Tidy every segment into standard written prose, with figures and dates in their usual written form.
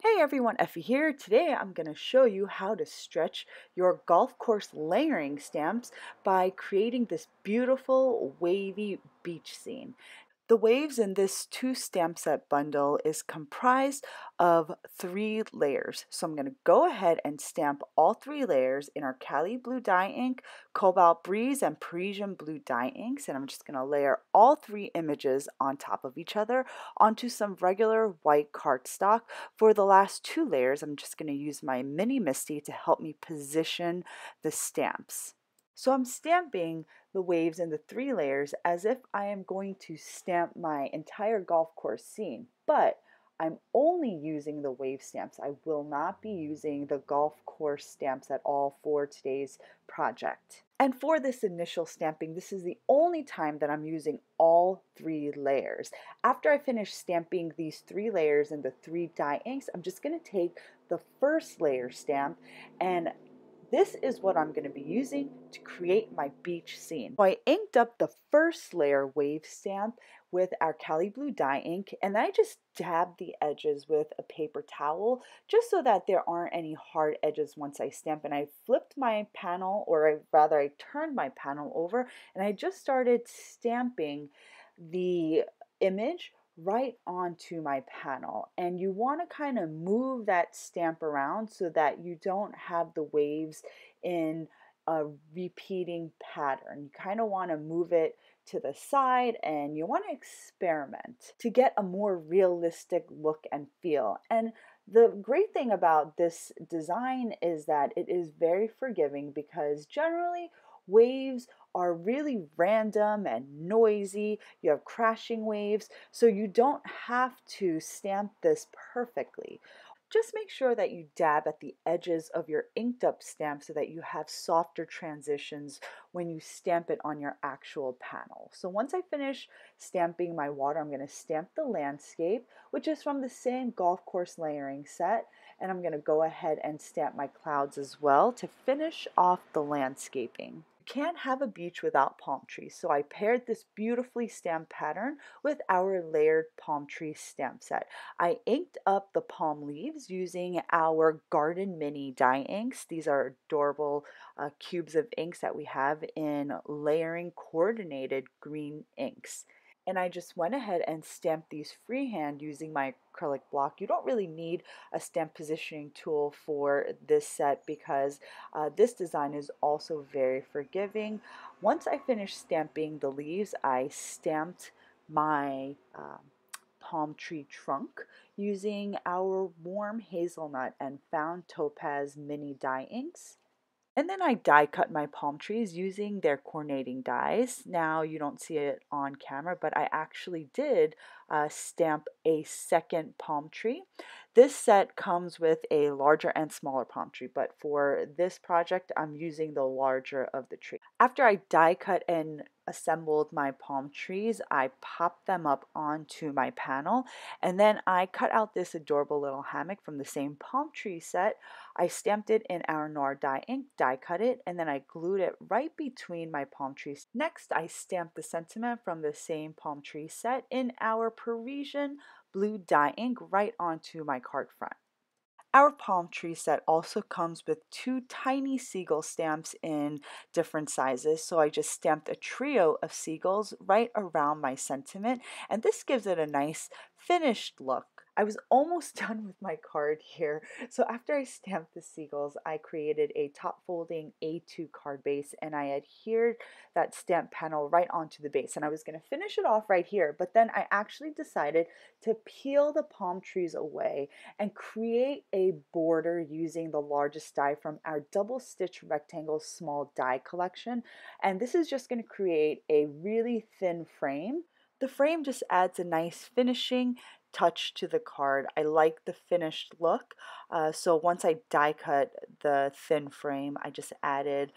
Hey everyone, Effie here. Today I'm going to show you how to stretch your golf course layering stamps by creating this beautiful wavy beach scene. The waves in this two stamp set bundle is comprised of 3 layers. So I'm going to go ahead and stamp all 3 layers in our Cali blue dye ink, Cobalt Breeze, and Parisian blue dye inks. And I'm just going to layer all 3 images on top of each other onto some regular white cardstock. For the last 2 layers, I'm just going to use my mini Misty to help me position the stamps. So I'm stamping the waves in the 3 layers as if I am going to stamp my entire golf course scene, but I'm only using the wave stamps. I will not be using the golf course stamps at all for today's project. And for this initial stamping, this is the only time that I'm using all 3 layers. After I finish stamping these 3 layers in the 3 dye inks, I'm just going to take the first layer stamp, and this is what I'm going to be using to create my beach scene. So I inked up the first layer wave stamp with our Cali Blue dye ink, and then I just dabbed the edges with a paper towel just so that there aren't any hard edges once I stamp. And I flipped my panel, or rather I turned my panel over, and I just started stamping the image right onto my panel. And you want to kind of move that stamp around so that you don't have the waves in a repeating pattern. You kind of want to move it to the side, and you want to experiment to get a more realistic look and feel. And the great thing about this design is that it is very forgiving, because generally waves are really random and noisy. You have crashing waves, so you don't have to stamp this perfectly. Just make sure that you dab at the edges of your inked up stamp so that you have softer transitions when you stamp it on your actual panel. So once I finish stamping my water, I'm going to stamp the landscape, which is from the same golf course layering set, and I'm going to go ahead and stamp my clouds as well to finish off the landscaping. Can't have a beach without palm trees, so I paired this beautifully stamped pattern with our layered palm tree stamp set. I inked up the palm leaves using our Garden Mini dye inks. These are adorable cubes of inks that we have in layering coordinated green inks. And I just went ahead and stamped these freehand using my acrylic block. You don't really need a stamp positioning tool for this set, because this design is also very forgiving. Once I finished stamping the leaves, I stamped my palm tree trunk using our warm hazelnut and found topaz mini dye inks. And then I die cut my palm trees using their coordinating dies. Now you don't see it on camera, but I actually did stamp a second palm tree. This set comes with a larger and smaller palm tree, but for this project, I'm using the larger of the tree. After I die cut and assembled my palm trees, I popped them up onto my panel, and then I cut out this adorable little hammock from the same palm tree set. I stamped it in our Noir dye ink, die cut it, and then I glued it right between my palm trees. Next, I stamped the sentiment from the same palm tree set in our Parisian blue dye ink right onto my card front. Our palm tree set also comes with 2 tiny seagull stamps in different sizes, so I just stamped a trio of seagulls right around my sentiment, and this gives it a nice finished look. I was almost done with my card here, so after I stamped the seagulls, I created a top folding A2 card base, and I adhered that stamp panel right onto the base. And I was going to finish it off right here, but then I actually decided to peel the palm trees away and create a border using the largest die from our double stitch rectangle small die collection. And this is just going to create a really thin frame. The frame just adds a nice finishing touch to the card. I like the finished look. So once I die cut the thin frame, I just added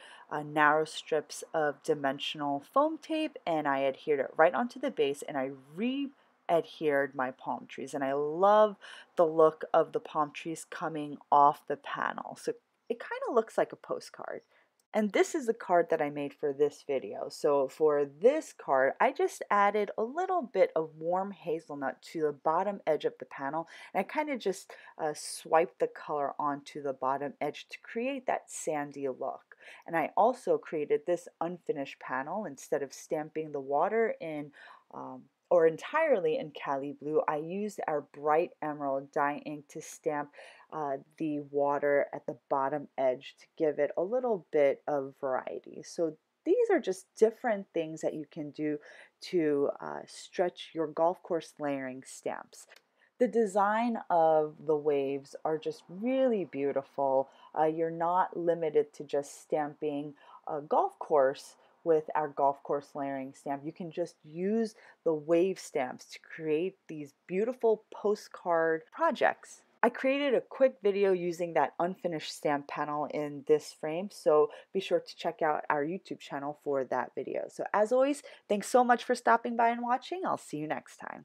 narrow strips of dimensional foam tape, and I adhered it right onto the base, and I adhered my palm trees. And I love the look of the palm trees coming off the panel. So it kind of looks like a postcard. And this is the card that I made for this video. So for this card, I just added a little bit of warm hazelnut to the bottom edge of the panel. And I kind of just swiped the color onto the bottom edge to create that sandy look. And I also created this unfinished panel. Instead of stamping the water in or entirely in Cali blue, I used our bright emerald dye ink to stamp the water at the bottom edge to give it a little bit of variety. So these are just different things that you can do to stretch your golf course layering stamps. The design of the waves are just really beautiful. You're not limited to just stamping a golf course with our golf course layering stamp. You can just use the wave stamps to create these beautiful postcard projects. I created a quick video using that unfinished stamp panel in this frame, so be sure to check out our YouTube channel for that video. So as always, thanks so much for stopping by and watching. I'll see you next time.